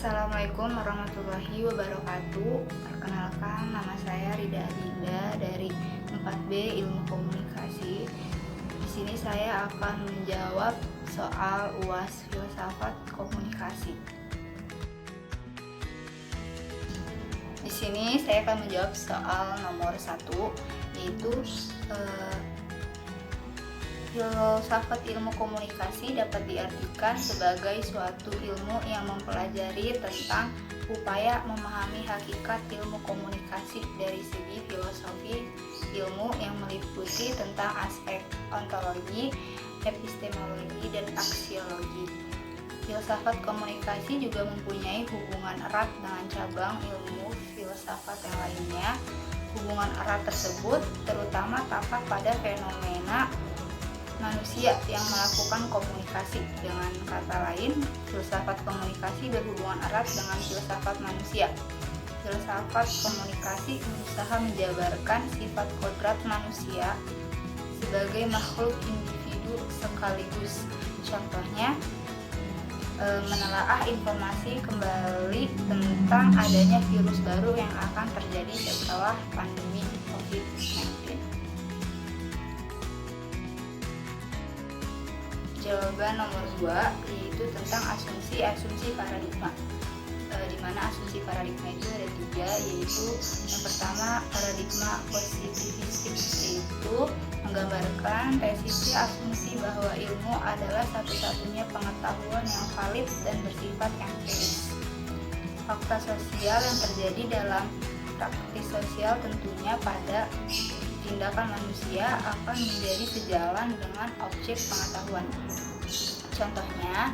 Assalamualaikum warahmatullahi wabarakatuh. Perkenalkan, nama saya Rida Adinda dari 4B Ilmu Komunikasi. Di sini saya akan menjawab soal UAS Filsafat Komunikasi. Di sini saya akan menjawab soal nomor 1, yaitu filsafat ilmu komunikasi dapat diartikan sebagai suatu ilmu yang mempelajari tentang upaya memahami hakikat ilmu komunikasi dari segi filosofi ilmu yang meliputi tentang aspek ontologi, epistemologi, dan aksiologi. Filsafat komunikasi juga mempunyai hubungan erat dengan cabang ilmu filsafat yang lainnya. Hubungan erat tersebut terutama tampak pada fenomena manusia yang melakukan komunikasi. Dengan kata lain, filsafat komunikasi berhubungan erat dengan filsafat manusia. Filsafat komunikasi berusaha menjabarkan sifat kodrat manusia sebagai makhluk individu sekaligus. Contohnya, menelaah informasi kembali tentang adanya virus baru yang akan terjadi setelah pandemi COVID-19. Jawaban nomor 2 yaitu tentang asumsi paradigma. Di mana asumsi paradigma itu ada 3, yaitu yang pertama paradigma positivistik, yaitu menggambarkan tesis asumsi bahwa ilmu adalah satu-satunya pengetahuan yang valid dan bersifat empiris. Fakta sosial yang terjadi dalam praktis sosial tentunya pada tindakan manusia akan menjadi sejalan dengan objek pengetahuan. Contohnya,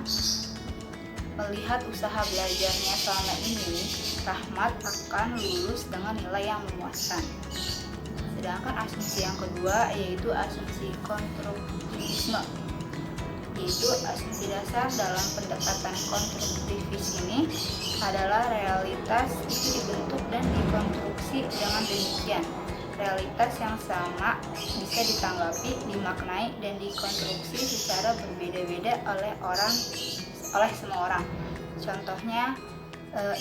melihat usaha belajarnya selama ini, Rahmat akan lulus dengan nilai yang memuaskan. Sedangkan asumsi yang kedua yaitu asumsi konstruktivisme, yaitu asumsi dasar dalam pendekatan konstruktivis ini adalah realitas itu dibentuk dan dikonstruksi dengan demikian. Realitas yang sama bisa ditanggapi, dimaknai, dan dikonstruksi secara berbeda-beda oleh semua orang. Contohnya,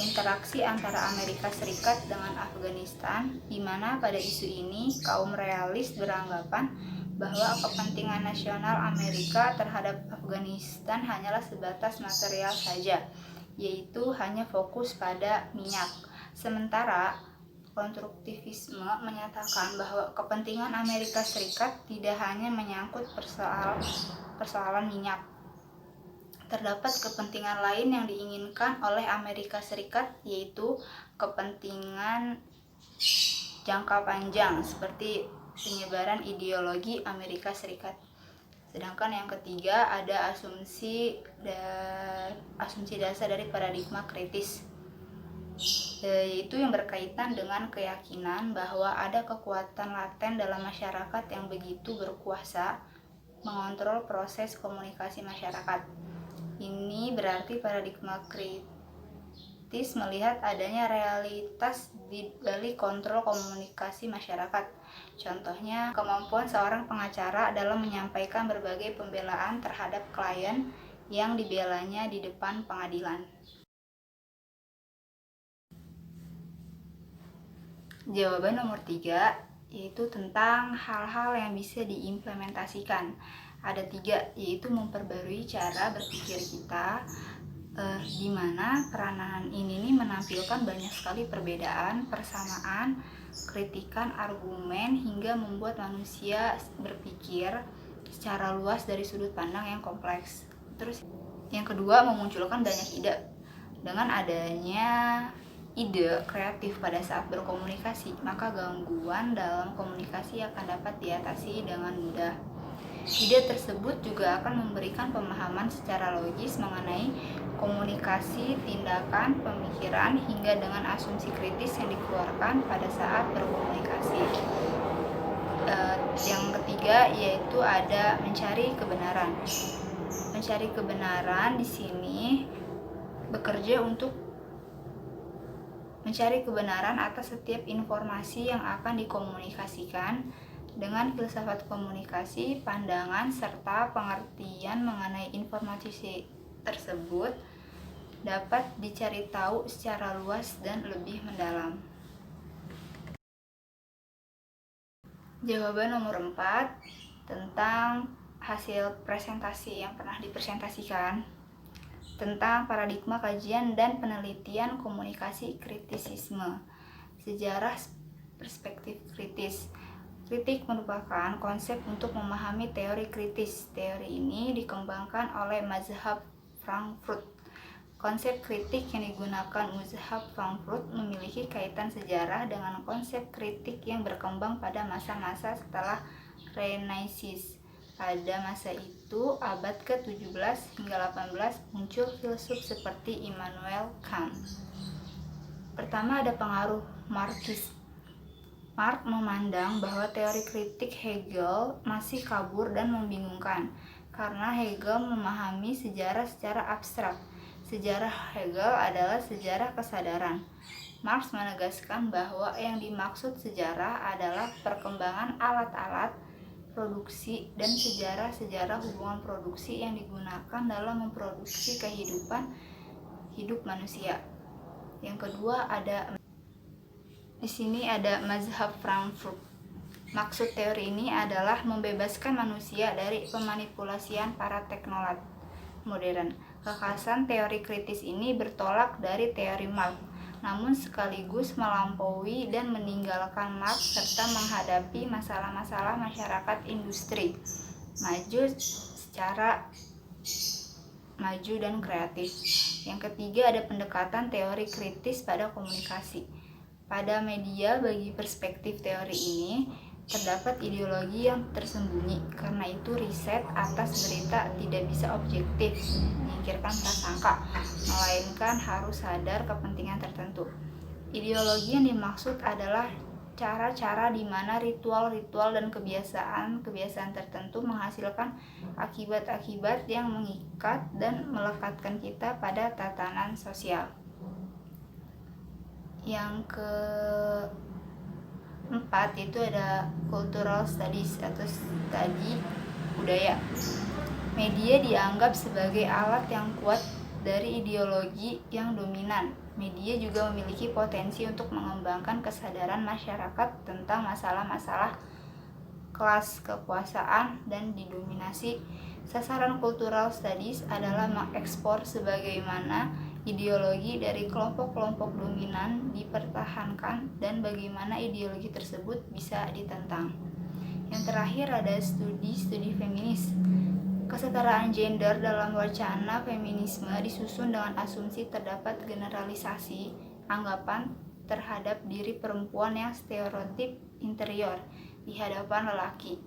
interaksi antara Amerika Serikat dengan Afghanistan, di mana pada isu ini kaum realis beranggapan bahwa kepentingan nasional Amerika terhadap Afghanistan hanyalah sebatas material saja, yaitu hanya fokus pada minyak. Sementara konstruktivisme menyatakan bahwa kepentingan Amerika Serikat tidak hanya menyangkut persoalan minyak. Terdapat kepentingan lain yang diinginkan oleh Amerika Serikat, yaitu kepentingan jangka panjang seperti penyebaran ideologi Amerika Serikat. Sedangkan yang ketiga ada asumsi dasar dari paradigma kritis, yaitu yang berkaitan dengan keyakinan bahwa ada kekuatan laten dalam masyarakat yang begitu berkuasa mengontrol proses komunikasi masyarakat. Ini berarti paradigma kritis melihat adanya realitas di balik kontrol komunikasi masyarakat. Contohnya, kemampuan seorang pengacara dalam menyampaikan berbagai pembelaan terhadap klien yang dibelanya di depan pengadilan. Jawaban nomor 3 yaitu tentang hal-hal yang bisa diimplementasikan. Ada 3, yaitu memperbarui cara berpikir kita, di mana peranan ini menampilkan banyak sekali perbedaan, persamaan, kritikan, argumen, hingga membuat manusia berpikir secara luas dari sudut pandang yang kompleks. Terus yang kedua, memunculkan banyak ide. Dengan adanya ide kreatif pada saat berkomunikasi, maka gangguan dalam komunikasi akan dapat diatasi dengan mudah. Ide tersebut juga akan memberikan pemahaman secara logis mengenai komunikasi, tindakan, pemikiran, hingga dengan asumsi kritis yang dikeluarkan pada saat berkomunikasi. Yang ketiga yaitu ada mencari kebenaran. Mencari kebenaran di sini bekerja untuk mencari kebenaran atas setiap informasi yang akan dikomunikasikan. Dengan filsafat komunikasi, pandangan serta pengertian mengenai informasi tersebut dapat dicari tahu secara luas dan lebih mendalam. Jawaban nomor 4 tentang hasil presentasi yang pernah dipresentasikan tentang paradigma kajian dan penelitian komunikasi kritisisme. Sejarah perspektif kritis. Kritik merupakan konsep untuk memahami teori kritis. Teori ini dikembangkan oleh mazhab Frankfurt. Konsep kritik yang digunakan mazhab Frankfurt memiliki kaitan sejarah dengan konsep kritik yang berkembang pada masa-masa setelah Renaissance. Pada masa itu, abad ke-17 hingga 18, muncul filsuf seperti Immanuel Kant. Pertama, ada pengaruh Marxis. Marx memandang bahwa teori kritik Hegel masih kabur dan membingungkan, karena Hegel memahami sejarah secara abstrak. Sejarah Hegel adalah sejarah kesadaran. Marx menegaskan bahwa yang dimaksud sejarah adalah perkembangan alat-alat produksi dan sejarah-sejarah hubungan produksi yang digunakan dalam memproduksi kehidupan hidup manusia. Yang kedua, di sini ada mazhab Frankfurt. Maksud teori ini adalah membebaskan manusia dari pemanipulasian para teknolat modern. Kekhasan teori kritis ini bertolak dari teori Marx, namun sekaligus melampaui dan meninggalkan Marx serta menghadapi masalah-masalah masyarakat industri maju dan kreatif. Yang ketiga, ada pendekatan teori kritis pada komunikasi. Pada media, bagi perspektif teori ini terdapat ideologi yang tersembunyi. Karena itu, riset atas berita tidak bisa objektif, menyingkirkan prasangka, melainkan harus sadar kepentingan tertentu. Ideologi yang dimaksud adalah cara-cara di mana ritual-ritual dan kebiasaan tertentu menghasilkan akibat-akibat yang mengikat dan melekatkan kita pada tatanan sosial. Yang keempat itu ada cultural studies atau studi budaya. Media dianggap sebagai alat yang kuat dari ideologi yang dominan. Media juga memiliki potensi untuk mengembangkan kesadaran masyarakat tentang masalah-masalah kelas, kekuasaan, dan didominasi. Sasaran cultural studies adalah mengekspor sebagaimana ideologi dari kelompok-kelompok dominan dipertahankan dan bagaimana ideologi tersebut bisa ditentang. Yang terakhir ada studi feminis. Kesetaraan gender dalam wacana feminisme disusun dengan asumsi terdapat generalisasi anggapan terhadap diri perempuan yang stereotip interior di hadapan lelaki.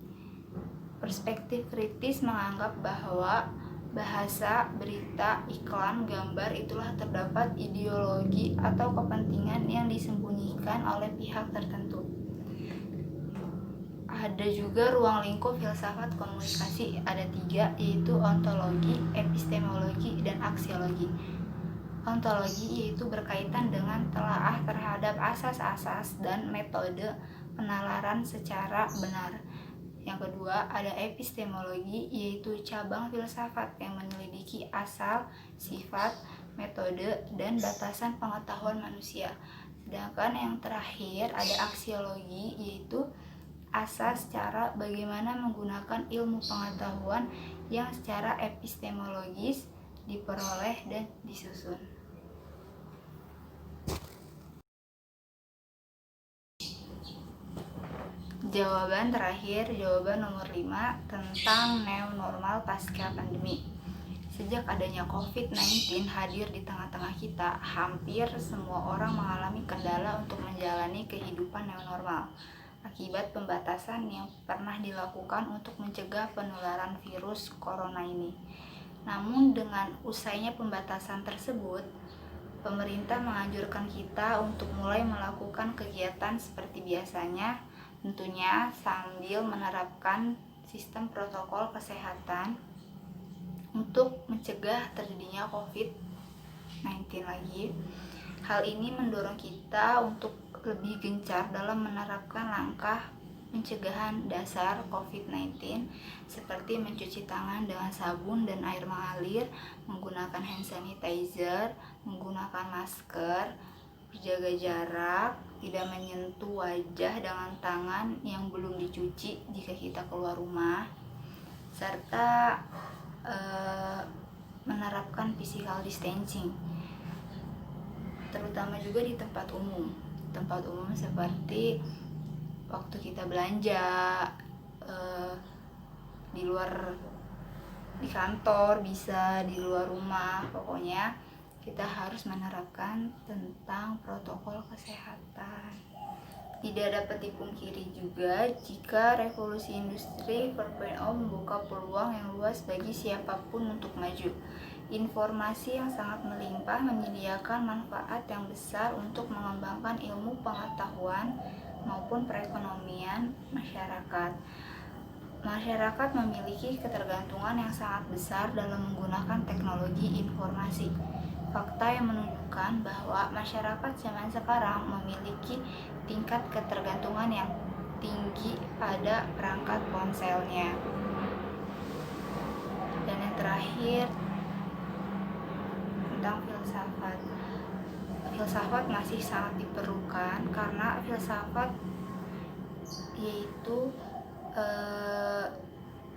Perspektif kritis menganggap bahwa bahasa, berita, iklan, gambar itulah terdapat ideologi atau kepentingan yang disembunyikan oleh pihak tertentu. Ada juga ruang lingkup filsafat komunikasi, ada 3, yaitu ontologi, epistemologi, dan aksiologi. Ontologi yaitu berkaitan dengan telaah terhadap asas-asas dan metode penalaran secara benar. Yang kedua, ada epistemologi, yaitu cabang filsafat yang menyelidiki asal, sifat, metode, dan batasan pengetahuan manusia. Sedangkan yang terakhir ada aksiologi, yaitu asas cara bagaimana menggunakan ilmu pengetahuan yang secara epistemologis diperoleh dan disusun. Jawaban terakhir, jawaban nomor 5 tentang new normal pasca pandemi. Sejak adanya COVID-19 hadir di tengah-tengah kita, hampir semua orang mengalami kendala untuk menjalani kehidupan new normal akibat pembatasan yang pernah dilakukan untuk mencegah penularan virus corona ini. Namun dengan usainya pembatasan tersebut, pemerintah menganjurkan kita untuk mulai melakukan kegiatan seperti biasanya, tentunya sambil menerapkan sistem protokol kesehatan untuk mencegah terjadinya COVID-19 lagi. Hal ini mendorong kita untuk lebih gencar dalam menerapkan langkah pencegahan dasar COVID-19 seperti mencuci tangan dengan sabun dan air mengalir, menggunakan hand sanitizer, menggunakan masker, berjaga jarak, tidak menyentuh wajah dengan tangan yang belum dicuci jika kita keluar rumah, serta menerapkan physical distancing, terutama juga di tempat umum seperti waktu kita belanja, di luar, di kantor, bisa di luar rumah. Pokoknya kita harus menerapkan tentang protokol kesehatan. Tidak dapat dipungkiri juga jika revolusi industri 4.0 membuka peluang yang luas bagi siapapun untuk maju. Informasi yang sangat melimpah menyediakan manfaat yang besar untuk mengembangkan ilmu pengetahuan maupun perekonomian masyarakat. Masyarakat memiliki ketergantungan yang sangat besar dalam menggunakan teknologi informasi. Fakta yang menunjukkan bahwa masyarakat zaman sekarang memiliki tingkat ketergantungan yang tinggi pada perangkat ponselnya. Dan yang terakhir, tentang filsafat. Filsafat masih sangat diperlukan karena filsafat yaitu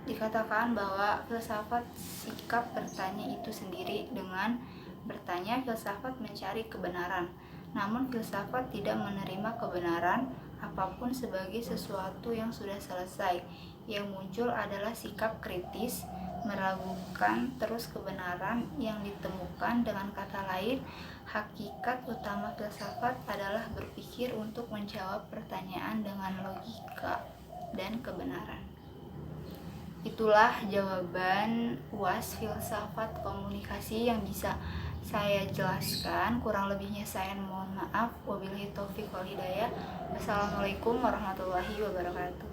dikatakan bahwa filsafat sikap bertanya itu sendiri. Dengan bertanya, filsafat mencari kebenaran. Namun filsafat tidak menerima kebenaran apapun sebagai sesuatu yang sudah selesai. Yang muncul adalah sikap kritis, meragukan terus kebenaran yang ditemukan. Dengan kata lain, hakikat utama filsafat adalah berpikir untuk menjawab pertanyaan dengan logika dan kebenaran. Itulah jawaban UAS Filsafat Komunikasi yang bisa saya jelaskan. Kurang lebihnya saya mohon maaf. Wabillahi taufiq wal hidayah. Wassalamualaikum warahmatullahi wabarakatuh.